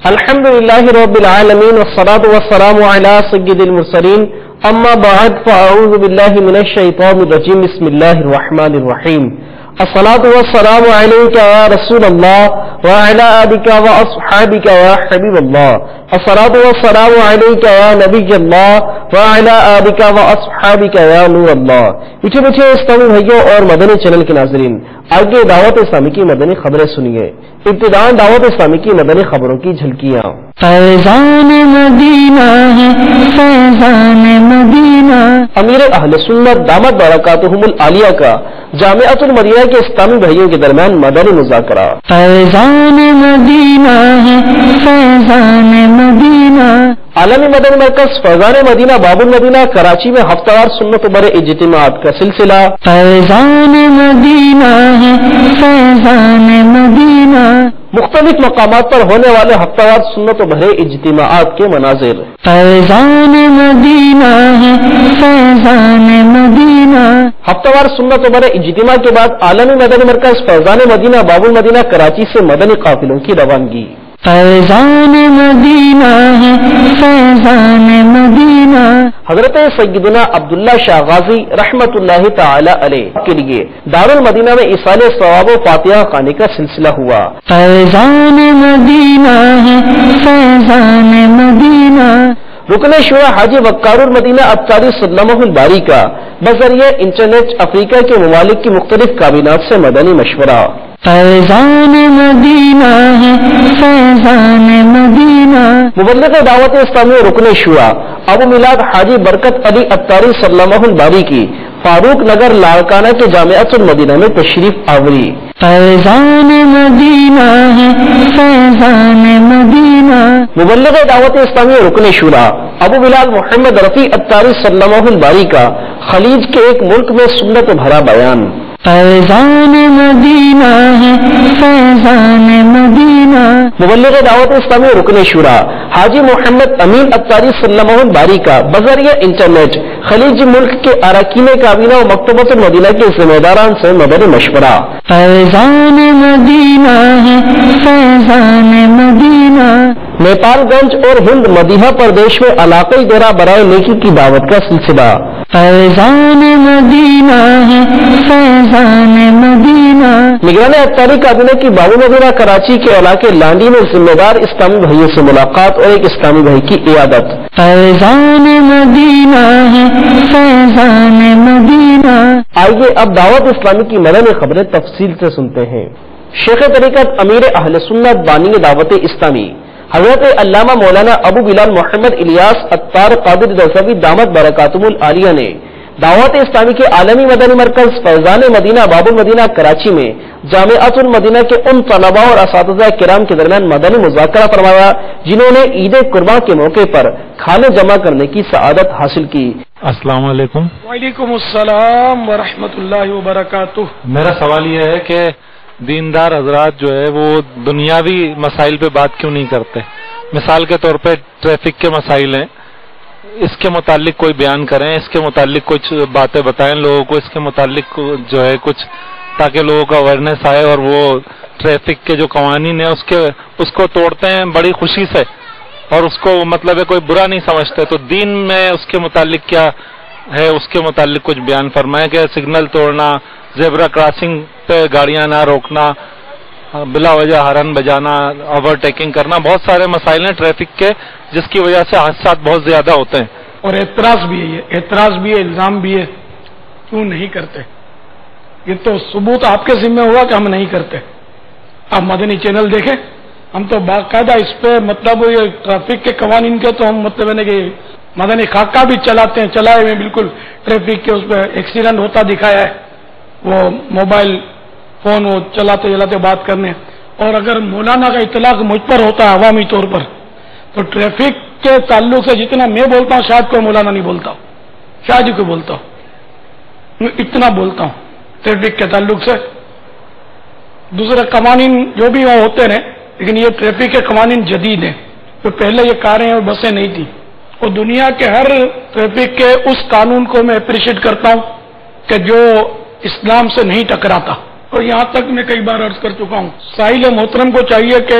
الحمدللہ رب العالمین والصلاة والسلام علی سید المرسلین اما بعد فاعوذ باللہ من الشیطان الرجیم بسم اللہ الرحمن الرحیم الصلاة والسلام علیک یا رسول اللہ وعلی آلک واصحابک یا حبیب اللہ الصلاة والسلام علیک یا نبی اللہ وعلی آلک واصحابک یا نور اللہ۔ پیچھے اسلامی بھائیوں اور مدنی چینل کے ناظرین، آگے دعوت اسلامی کی مدنی خبریں سنیے۔ ابتداءً دعوت اسلامی کی مدنی خبروں کی جھلکیاں۔ فیضان مدینہ ہے فیضان مدینہ۔ امیر اہل سنت دامت برکاتہم العالیہ کا جامعۃ المدینہ کے اسلامی بھائیوں کے درمیان مدنی مذاکرہ۔ فیضان مدینہ ہے فیضان مدینہ۔ عالمی مدنی مرکز فیضان مدینہ باب المدینہ کراچی میں ہفتہ وار سنت بر اجتماعات کا سلسلہ۔ فیضان مدینہ ہے فیضان مدینہ۔ مختلف مقامات پر ہونے والے ہفتہ وار سنت و بھرے اجتماعات کے مناظر۔ فیضان مدینہ ہے فیضان مدینہ۔ ہفتہ وار سنت و بھرے اجتماع کے بعد عالمی مدنی مرکز فیضان مدینہ باب المدینہ کراچی سے مدنی قافلوں کی روانگی۔ فیضان مدینہ ہے فیضان مدینہ۔ حضرت سیدنا عبداللہ شاہ غازی رحمت اللہ تعالی علیہ کے لیے دارالمدینہ میں ایصال ثواب و فاتحہ خانے کا سلسلہ ہوا۔ فیضان مدینہ ہے فیضان مدینہ۔ رکن شورا حاجی وقار المدینہ ابکاری سلمہ الباری کا بذریعہ انٹرنیٹ افریقہ کے ممالک کی مختلف کابینات سے مدنی مشورہ۔ فیضان مدینہ ہے فیضان مدینہ۔ مبلغ دعوت اسلامی رکن شورا ابو میلاد حاجی برکت علی ابکاری سلمہ الباری کی فاروق نگر لاڑکانہ کے جامعۃ المدینہ میں تشریف آوری۔ فیضان مدینہ ہے فیضان مدینہ۔ مبلغ دعوت اسلامی رکن شورا ابو بلال محمد رفیع ابکاری سلمہ الباری کا خلیج کے ایک ملک میں سنت بھرا بیان۔ فیضان مدینہ ہے فیضان مدینہ۔ مبلغ دعوت اسلامی رکن شورا حاجی محمد امین ابکاری سلمہ الباری کا بذریعہ انٹرنیٹ خلیج ملک کے اراکین کابینہ و مکتبۃ المدینہ کے ذمہ داران سے مدنی مشورہ۔ فیضان مدینہ ہے فیضان مدینہ۔ نیپال گنج اور ہند مدیحہ پردیش میں علاقائی دورہ برائے نیکی کی دعوت کا سلسلہ۔ فیضان مدینہ ہے فیضان مدینہ۔ نگران ابکاری کابینہ کی باب المدینہ کراچی کے علاقے لانڈی میں ذمہ دار اسلامی بھائیوں سے ملاقات اور ایک اسلامی بھائی کی عیادت۔ فیضان مدینہ ہے فیضان مدینہ۔ آئیے اب دعوت اسلامی کی مدنی خبریں تفصیل سے سنتے ہیں۔ شیخ طریقت امیر اہل سنت بانی دعوت اسلامی حضرت علامہ مولانا ابو بلال محمد الیاس عطار قادر رضوی دامت برکاتہم العالیہ نے دعوت اسلامی کے عالمی مدنی مرکز فیضان مدینہ باب المدینہ کراچی میں جامعۃ المدینہ کے ان طلباء اور اساتذہ کرام کے درمیان مدنی مذاکرہ فرمایا جنہوں نے عید قرباں کے موقع پر کھانے جمع کرنے کی سعادت حاصل کی۔ السلام علیکم۔ وعلیکم السلام ورحمۃ اللہ وبرکاتہ۔ میرا سوال یہ ہے کہ دیندار حضرات جو ہے وہ دنیاوی مسائل پہ بات کیوں نہیں کرتے؟ مثال کے طور پہ ٹریفک کے مسائل ہیں، اس کے متعلق کوئی بیان کریں، اس کے متعلق کچھ باتیں بتائیں لوگوں کو، اس کے متعلق جو ہے کچھ، تاکہ لوگوں کا اویئرنیس آئے اور وہ ٹریفک کے جو قوانین ہیں اس کو توڑتے ہیں بڑی خوشی سے اور اس کو مطلب ہے کوئی برا نہیں سمجھتے، تو دین میں اس کے متعلق کیا ہے اس کے متعلق کچھ بیان فرمائیں کہ سگنل توڑنا، زیبرا کراسنگ پہ گاڑیاں نہ روکنا، بلا وجہ ہارن بجانا، اوور ٹیکنگ کرنا، بہت سارے مسائل ہیں ٹریفک کے جس کی وجہ سے حادثات بہت زیادہ ہوتے ہیں۔ اور اعتراض بھی ہے، یہ اعتراض بھی ہے، الزام بھی ہے، کیوں نہیں کرتے؟ یہ تو ثبوت آپ کے ذمہ ہوا کہ ہم نہیں کرتے۔ آپ مدنی چینل دیکھیں، ہم تو باقاعدہ اس پہ مطلب یہ ٹریفک کے قوانین کے تو ہم مطلب ہے کہ مدنی خاکہ بھی چلاتے ہیں، چلائے ہوئے بالکل ٹریفک کے اس پہ ایکسیڈنٹ ہوتا دکھایا ہے، وہ موبائل فون وہ چلاتے چلاتے بات کرنے۔ اور اگر مولانا کا اطلاق مجھ پر ہوتا ہے عوامی طور پر تو ٹریفک کے تعلق سے جتنا میں بولتا ہوں شاید کوئی مولانا نہیں بولتا ہوں، شاید ہی کوئی بولتا ہوں، اتنا بولتا ہوں ٹریفک کے تعلق سے۔ دوسرے قوانین جو بھی وہاں ہوتے ہیں لیکن یہ ٹریفک کے قوانین جدید ہیں، تو پہلے یہ کاریں اور بسیں نہیں تھیں، اور دنیا کے ہر ٹریفک کے اس قانون کو میں اپریشیٹ کرتا ہوں کہ جو اسلام سے نہیں ٹکراتا۔ اور یہاں تک میں کئی بار عرض کر چکا ہوں، سائل محترم کو چاہیے کہ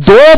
2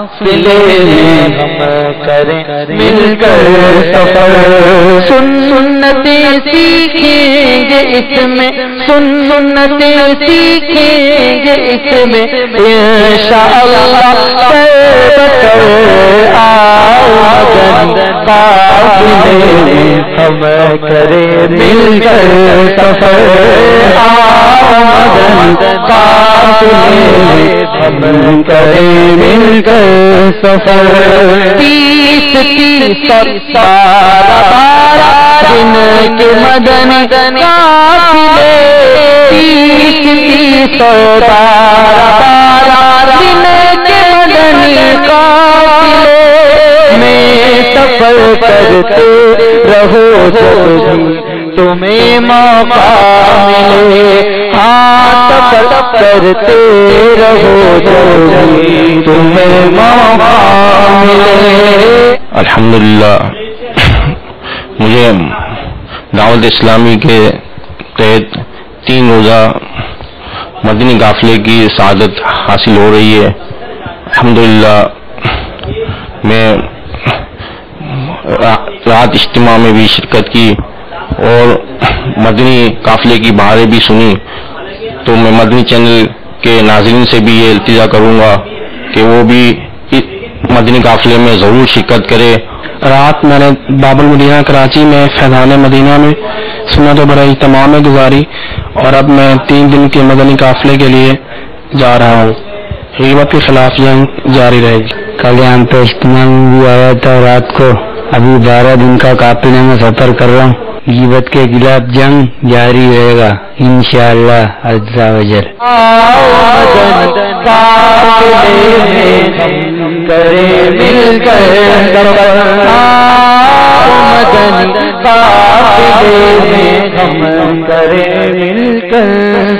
قافلے میں ہم کریں مل کر سفر، سنتیں سیکھیں گے اس میں، سنتیں سیکھیں گے اس میں، انشاءاللہ بکر آمدن قافلے میں ہم کریں مل کر سفر، آمدن قافلے میں ہم کریں مل کر سفر، 30 12 دن کے مدنی قافلے، 30 12 دن کے مدنی قافلے میں سفر کرتے رہو جب بھی تمہیں موقع ملے، ہاں سفر کرتے رہو جب بھی تمہیں موقع ملے۔ الحمدللہ مجھے دعوت اسلامی کے تحت 3 روزہ مدنی قافلے کی سعادت حاصل ہو رہی ہے۔ الحمدللہ میں رات اجتماع میں بھی شرکت کی اور مدنی قافلے کی بہاریں بھی سنی، تو میں مدنی چینل کے ناظرین سے بھی یہ التجا کروں گا کہ وہ بھی مدنی قافلے میں ضرور شرکت کرے۔ رات میں نے باب المدینہ کراچی میں فیضان مدینہ میں سنت و برائے اہتمام گزاری، اور اب میں 3 دن کے مدنی قافلے کے لیے جا رہا ہوں۔ غیبت کے خلاف جنگ جاری رہے گی۔ کل یہاں پہ اجتماع میں بھی آیا تھا رات کو، ابھی 12 دن کا قافلے میں سفر کر رہا ہوں۔ غیبت کے خلاف جنگ جاری رہے گا انشاءاللہ عز و جل۔ آمدن قافلے میں ہم کریں مل کر سفر، آمدن قافلے میں ہم کریں مل کر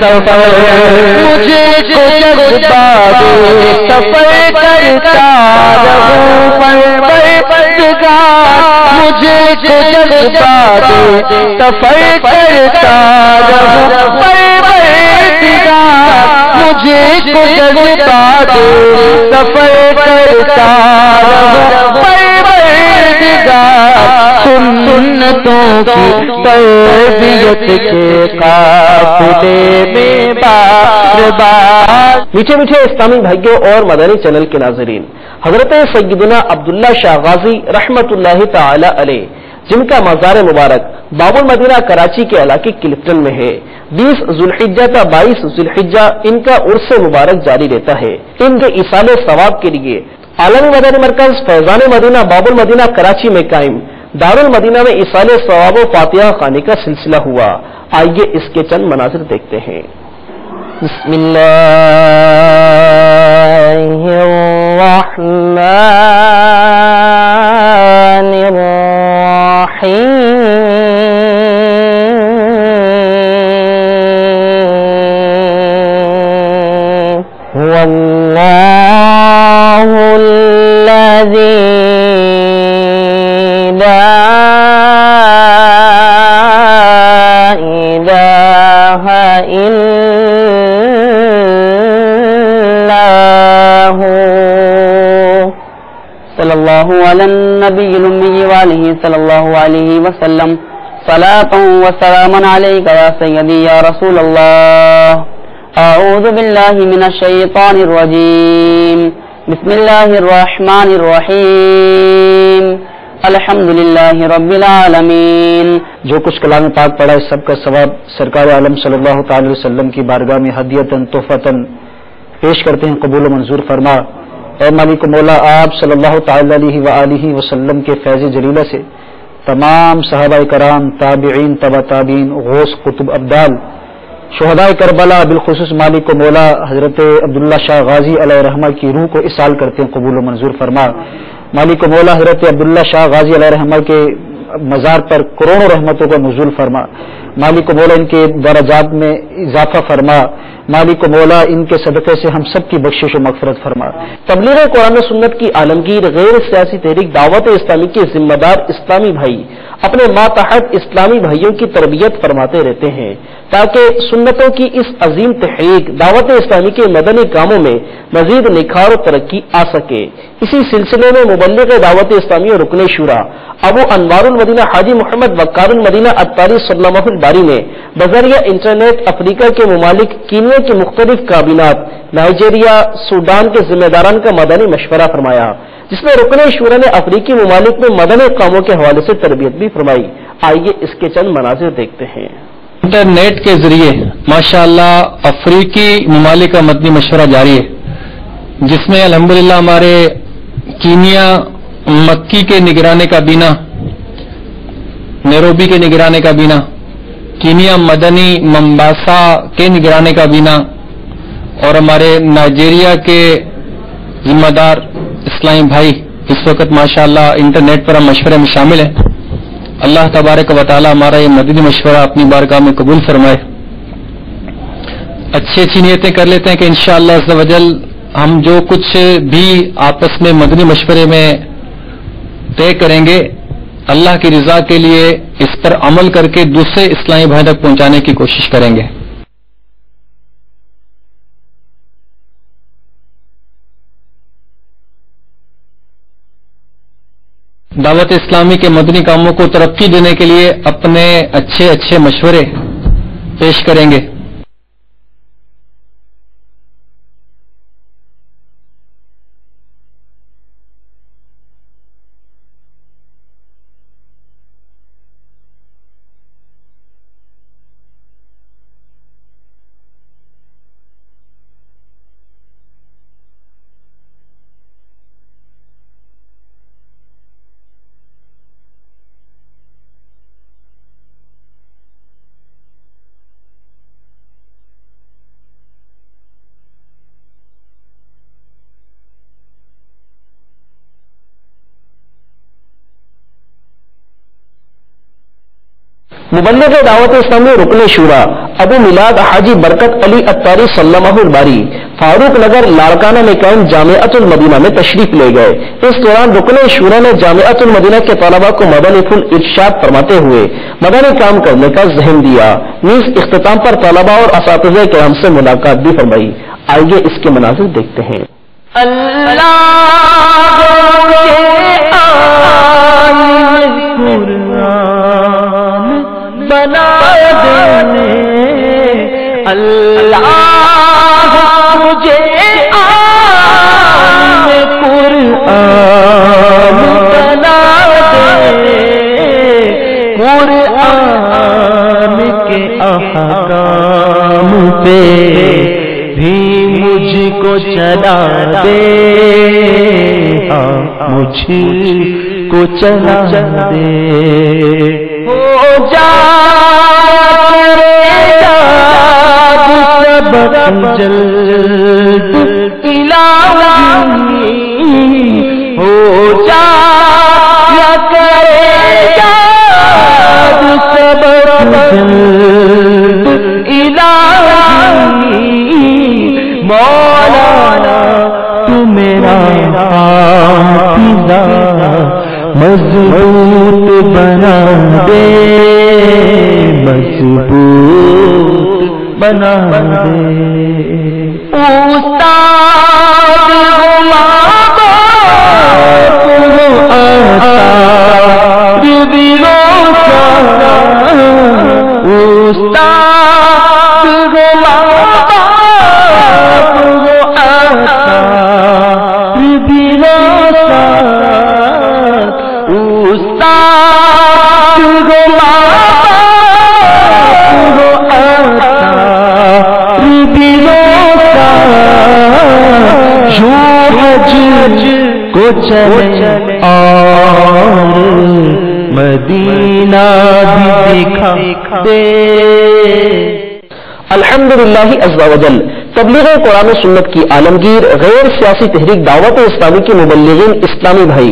سفر، مجھے کو جذبہ دے سفر کرتا رہوں پروردگار، مجھے کو جذبہ دے سفر کرتا رہوں پروردگار، مجھے کو جذبہ دے سفر کرتا رہوں پروردگار، سنتوں کی تربیت کے قافلے میں بار بار۔ میٹھے میٹھے اسلامی بھائیوں اور مدنی چینل کے ناظرین، حضرت سیدنا عبداللہ شاہ غازی رحمت اللہ تعالی علیہ، جن کا مزار مبارک باب المدینہ کراچی کے علاقے کلفٹن میں ہے، 20 ذوالحجہ تا 22 ذوالحجہ ان کا عرس مبارک جاری رہتا ہے۔ ان کے ایصال ثواب کے لیے عالمی مدنی مرکز فیضان مدینہ باب المدینہ کراچی میں قائم دارالمدینہ میں ایصال ثواب و فاتحہ خوانی کا سلسلہ ہوا۔ آئیے اس کے چند مناظر دیکھتے ہیں۔ بسم اللہ الرحمن الرحیم، هو اللہ الذی لا الہ الا هو، صلی اللہ علی النبی الامی وآلہ صلی اللہ علیہ وسلم، صلاۃ و سلام علیک یا سیدی یا رسول اللہ۔ اعوذ باللہ من الشیطان الرجیم، بسم اللہ الرحمن الرحیم، الحمدللہ رب العالمین۔ جو کچھ کلام پاک پڑھا ہے سب کا ثواب سرکار عالم صلی اللہ تعالی وسلم کی بارگاہ میں ہدیتاً تحفتاً پیش کرتے ہیں، قبول و منظور فرما۔ اے مالک مولا، آپ صلی اللہ تعالی علیہ وآلہ وسلم کے فیض جلیلہ سے تمام صحابہ کرام، تابعین، تبع تابعین، غوث، قطب، ابدال، شہدائے کربلا، بالخصوص مالک و مولا حضرت عبداللہ شاہ غازی علیہ رحمہ کی روح کو اصال کرتے ہیں، قبول و منظور فرما۔ مالک و مولا حضرت عبداللہ شاہ غازی علیہ رحمہ کے مزار پر کروڑوں رحمتوں کا نزول فرما۔ مالک و مولا ان کے درجات میں اضافہ فرما۔ مالک و مولا ان کے صدقے سے ہم سب کی بخشش و مغفرت فرما۔ تبلیغ قرآن و سنت کی عالمگیر غیر سیاسی تحریک دعوت اسلامی کے ذمہ دار اسلامی بھائی اپنے ماتحت اسلامی بھائیوں کی تربیت فرماتے رہتے ہیں تاکہ سنتوں کی اس عظیم تحریک دعوت اسلامی کے مدنی کاموں میں مزید نکھار و ترقی آ سکے۔ اسی سلسلے میں مبلغ دعوت اسلامی اور رکن شورا ابو انوار المدینہ حاجی محمد وقار المدینہ اطاری سلمہ الباری نے بذریعہ انٹرنیٹ افریقہ کے ممالک کینیا کی مختلف کابینات نائجیریا سوڈان کے ذمہ داران کا مدنی مشورہ فرمایا، جس میں رکن شورا نے افریقی ممالک میں مدنی کاموں کے حوالے سے تربیت بھی فرمائی۔ آئیے اس کے چند مناظر دیکھتے ہیں۔ انٹرنیٹ کے ذریعے ماشاءاللہ افریقی ممالک کا مدنی مشورہ جاری ہے، جس میں الحمدللہ ہمارے کینیا مکی کے نگرانی کابینہ، نیروبی کے نگرانی کابینہ، کینیا مدنی ممباسا کے نگرانی کابینہ اور ہمارے نائجیریا کے ذمہ دار اسلامی بھائی اس وقت ماشاءاللہ انٹرنیٹ پر ہم مشورے میں شامل ہیں۔ اللہ تبارک و تعالی ہمارا یہ مدنی مشورہ اپنی بارگاہ میں قبول فرمائے۔ اچھی نیتیں کر لیتے ہیں کہ انشاءاللہ عز و جل ہم جو کچھ بھی آپس میں مدنی مشورے میں طے کریں گے اللہ کی رضا کے لیے اس پر عمل کر کے دوسرے اسلامی بھائی تک پہنچانے کی کوشش کریں گے۔ دعوت اسلامی کے مدنی کاموں کو ترقی دینے کے لیے اپنے اچھے مشورے پیش کریں گے۔ مبلغ دعوت اسلامی رکن شورا ابو میلاد حاجی برکت علی اطاری سلمہ الباری فاروق نگر لاڑکانہ میں قائم جامعۃ المدینہ میں تشریف لے گئے۔ اس دوران رکن شورا نے جامعۃ المدینہ کے طلباء کو مدنی ارشاد فرماتے ہوئے مدنی کام کرنے کا ذہن دیا، نیز اختتام پر طلباء اور اساتذہ کرام سے ملاقات بھی فرمائی۔ آئیے اس کے مناظر دیکھتے ہیں۔ بنا دینے اللہ مجھے قرآن بنا دے، قرآن کے احکام پہ بھی مجھ کو چلا دے، مجھ کو چلا دے۔ ہو جا سبق جلد الہی، ہو جا یا کرے یاد سبق جلد الہی، مولانا تو میرا حافظہ مضبوط بنا دے، مضبوط بنا دے۔ استاد چلے اور مدینہ بھی دکھا دے۔ الحمدللہ عز و جل تبلیغ قرآن و سنت کی عالمگیر غیر سیاسی تحریک دعوت اسلامی کے مبلغین اسلامی بھائی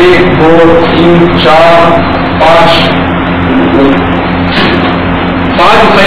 1 2 3 4 5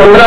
15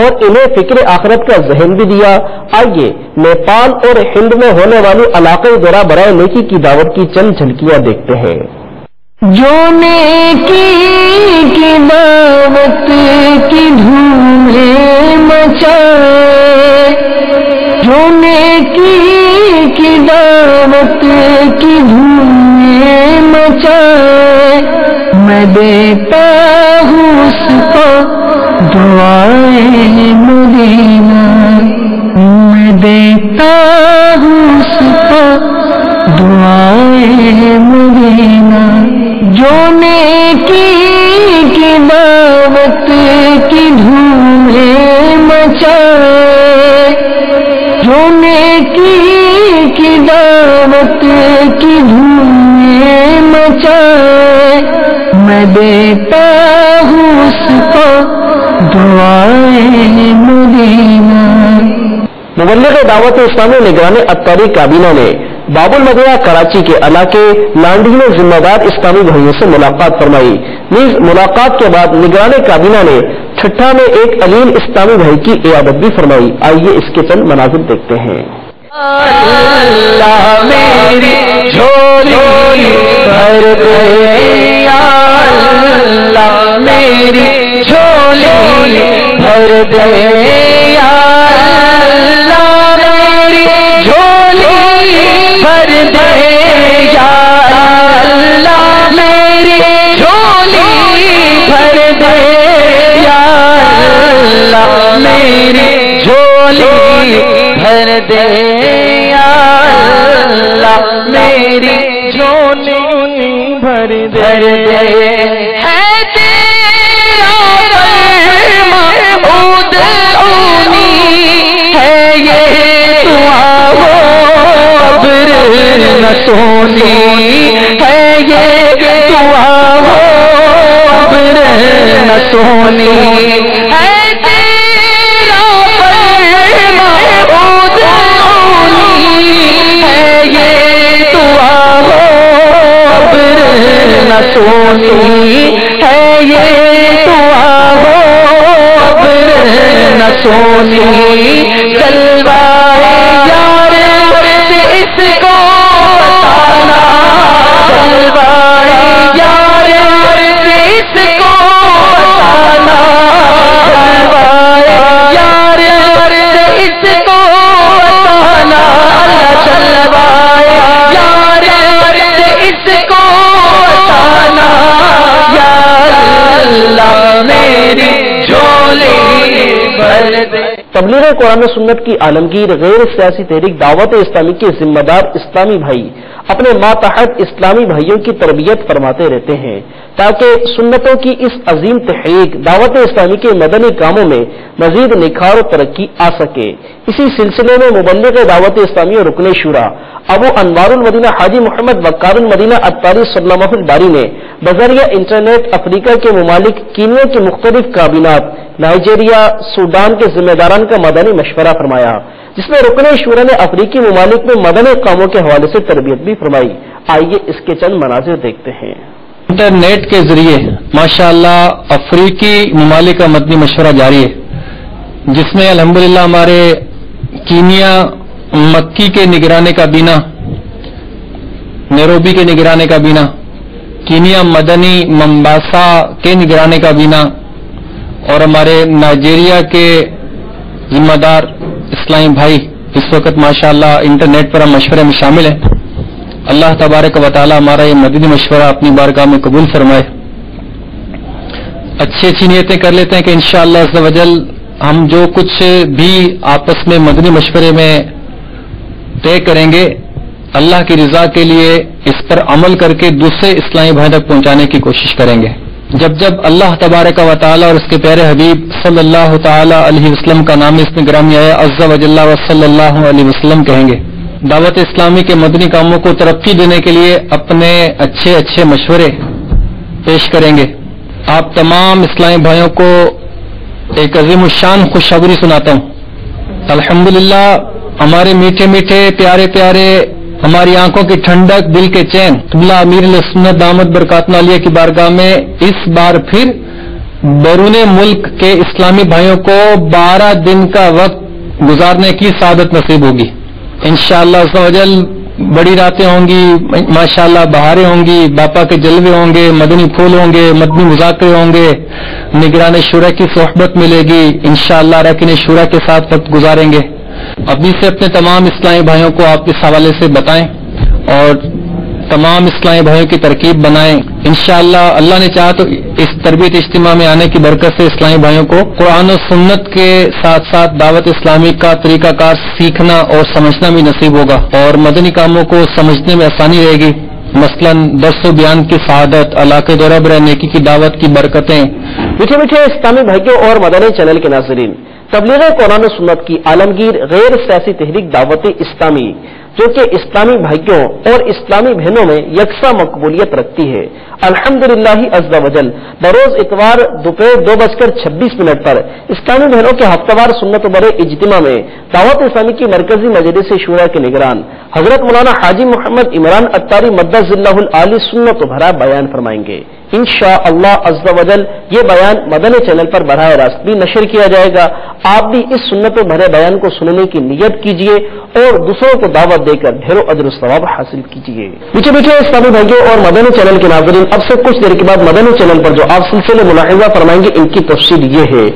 اور انہیں فکر آخرت کا ذہن بھی دیا۔ آئیے نیپال اور ہند میں ہونے والی علاقائی دورہ برائے نیکی کی دعوت کی چند جھلکیاں دیکھتے ہیں۔ جو نیکی کی دعوت کی دھومیں مچائے، جو نیکی کی دعوت کی دھومیں مچائے، میں دیتا ہوں اس کو دعائے مدینہ، میں دیتا ہوں اس کو دعائے مدینہ۔ جو نیکی کی دعوت کی دھومیں مچائے، جو نیکی کی دعوت کی دھومیں مچائے، میں دیتا ہوں اس کو دعائے مدینہ۔ مبلغ دعوت اسلامی نگران اتاری کابینہ نے باب المدینہ کراچی کے علاقے لانڈی میں ذمہ دار اسلامی بھائیوں سے ملاقات فرمائی۔ نیز ملاقات کے بعد نگران کابینہ نے ٹھٹھا میں ایک علیل اسلامی بھائی کی عیادت بھی فرمائی۔ آئیے اس کے چند مناظر دیکھتے ہیں۔ اللہ میری جھولی بھر دے یا اللہ میری جھولی بھر دے یا اللہ میری جھولی بھر دے یا اللہ میری جھولی بھر دے یا اللہ میری جھولی بھر دے یا اللہ میری جھولی بھر دے۔ ہے تیرا فرمان ادعونی، ہے یہ دعا وہ ابر نہ سونی، ہے یہ دعا وہ ابر نہ سونی، ہے تیرا فرمان ادعونی، ہے یہ دعا وہ ابر نہ سونی، ہے یہ دعا وہ ابر نہ سونی۔ جلوائے یار سے اس کو بتانا، جلوائے یار سے اس کو بتانا، جلوائے یار سے اس کو بتانا، جلوائے یار سے اس کو بتانا، یا اللہ میری جھولی بھر دے۔ تبلیغ قرآن و سنت کی عالمگیر غیر سیاسی تحریک دعوت اسلامی کے ذمہ دار اسلامی بھائی اپنے ماتحت اسلامی بھائیوں کی تربیت فرماتے رہتے ہیں تاکہ سنتوں کی اس عظیم تحریک دعوت اسلامی کے مدنی کاموں میں مزید نکھار و ترقی آ سکے۔ اسی سلسلے میں مبلغ دعوت اسلامی اور رکن شورا ابو انوار المدینہ حاجی محمد وقار المدینہ اتاری سلمہ الباری نے بذریعہ انٹرنیٹ افریقہ کے ممالک کینیا کی مختلف کابینات نائجیریا سوڈان کے ذمہ داران کا مدنی مشورہ فرمایا، جس میں رکن شورا نے افریقی ممالک میں مدنی کاموں کے حوالے سے تربیت بھی فرمائی۔ آئیے اس کے چند مناظر دیکھتے ہیں۔ انٹرنیٹ کے ذریعے ماشاءاللہ افریقی ممالک کا مدنی مشورہ جاری ہے، جس میں الحمدللہ ہمارے کینیا مکی کے نگران کابینہ، نیروبی کے نگران کابینہ، کینیا مدنی ممباسا کے نگران کابینہ اور ہمارے نائجیریا کے ذمہ دار اسلامی بھائی اس وقت ماشاءاللہ انٹرنیٹ پر ہم مشورے میں شامل ہیں۔ اللہ تبارک و تعالی ہمارا یہ مدنی مشورہ اپنی بارگاہ میں قبول فرمائے۔ اچھی اچھی نیتیں کر لیتے ہیں کہ انشاءاللہ عز و جل ہم جو کچھ بھی آپس میں مدنی مشورے میں طے کریں گے اللہ کی رضا کے لیے اس پر عمل کر کے دوسرے اسلامی بھائی تک پہنچانے کی کوشش کریں گے۔ جب جب اللہ تبارک و تعالی اور اس کے پیارے حبیب صلی اللہ تعالی علیہ وسلم کا نام اس میں گرامی آیا عز و جل و صلی اللہ علیہ وسلم کہیں گے، دعوت اسلامی کے مدنی کاموں کو ترقی دینے کے لیے اپنے اچھے اچھے مشورے پیش کریں گے۔ آپ تمام اسلامی بھائیوں کو ایک عظیم الشان خوشخبری سناتا ہوں۔ الحمدللہ ہمارے میٹھے میٹھے پیارے پیارے ہماری آنکھوں کی ٹھنڈک دل کے چین قبلہ امیر السنت دامت برکاتہ عالیہ کی بارگاہ میں اس بار پھر بیرون ملک کے اسلامی بھائیوں کو 12 دن کا وقت گزارنے کی سعادت نصیب ہوگی انشاءاللہ عز و جل. بڑی راتیں ہوں گی ماشاءاللہ، بہاریں ہوں گی، باپا کے جلوے ہوں گے، مدنی پھول ہوں گے، مدنی مذاکرے ہوں گے، نگران شورا کی صحبت ملے گی انشاءاللہ. راکن شورا کے ساتھ وقت گزاریں گے. ابھی سے اپنے تمام اسلامی بھائیوں کو آپ اس حوالے سے بتائیں اور تمام اسلامی بھائیوں کی ترکیب بنائیں انشاءاللہ. اللہ نے چاہا تو اس تربیت اجتماع میں آنے کی برکت سے اسلامی بھائیوں کو قرآن و سنت کے ساتھ ساتھ دعوت اسلامی کا طریقہ کار سیکھنا اور سمجھنا بھی نصیب ہوگا اور مدنی کاموں کو سمجھنے میں آسانی رہے گی. مثلاً درس و بیان کی سعادت، اللہ کے دورہ برائے نیکی کی دعوت کی برکتیں. میٹھے میٹھے اسلامی بھائیوں اور مدنی چینل کے ناظرین، تبلیغ قرآن و سنت کی عالمگیر غیر سیاسی تحریک دعوت اسلامی جو کہ اسلامی بھائیوں اور اسلامی بہنوں میں یکساں مقبولیت رکھتی ہے، الحمدللہ عز و جل بروز اتوار دوپہر 2:26 پر اسلامی بہنوں کے ہفتہ وار سنت برے اجتماع میں دعوت اسلامی کی مرکزی مجلس شورا کے نگران حضرت مولانا حاجی محمد عمران اتاری مدث اللہ العالی سنت و بھرا بیان فرمائیں گے انشاءاللہ عز و جل. یہ بیان مدنی چینل پر براہ راست بھی نشر کیا جائے گا. آپ بھی اس سنت و بھرے بیان کو سننے کی نیت کیجیے اور دوسروں کو دعوت دے کر ڈھیر و اجر و ثواب حاصل کیجیے. میٹھے میٹھے اسلامی بھائیوں اور مدنی چینل کے ناظرین، اب سے کچھ دیر کے بعد مدنی چینل پر جو آپ سلسلے ملاحظہ فرمائیں گے ان کی تفصیل یہ ہے.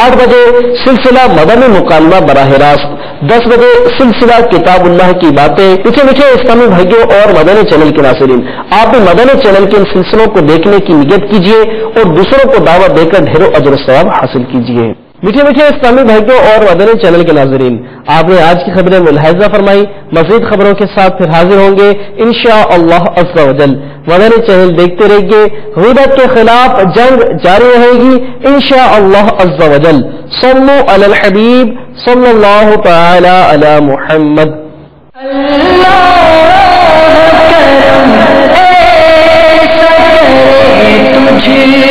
8 بجے سلسلہ مدنی مکالمہ براہ راست، 10 بجے سلسلہ کتاب اللہ کی باتیں. میٹھے میٹھے اسلامی بھائیوں اور مدنی چینل کے ناظرین، آپ بھی مدنی چینل کے ان سلسلوں کو دیکھنے کی نیت کیجیے اور دوسروں کو دعوت دے کر ڈھیر و اجر و ثواب حاصل کیجیے. میٹھے میٹھے اسلامی بھائیوں اور مدنی چینل کے ناظرین، آپ نے آج کی خبریں ملاحظہ فرمائی. مزید خبروں کے ساتھ پھر حاضر ہوں گے انشاءاللہ عز و جل. مدنی چینل دیکھتے رہیے. غیبت کے خلاف جنگ جاری رہے گی انشاءاللہ عز و جل. صلوا علی الحبیب صلی اللہ تعالی علی محمد. تجھ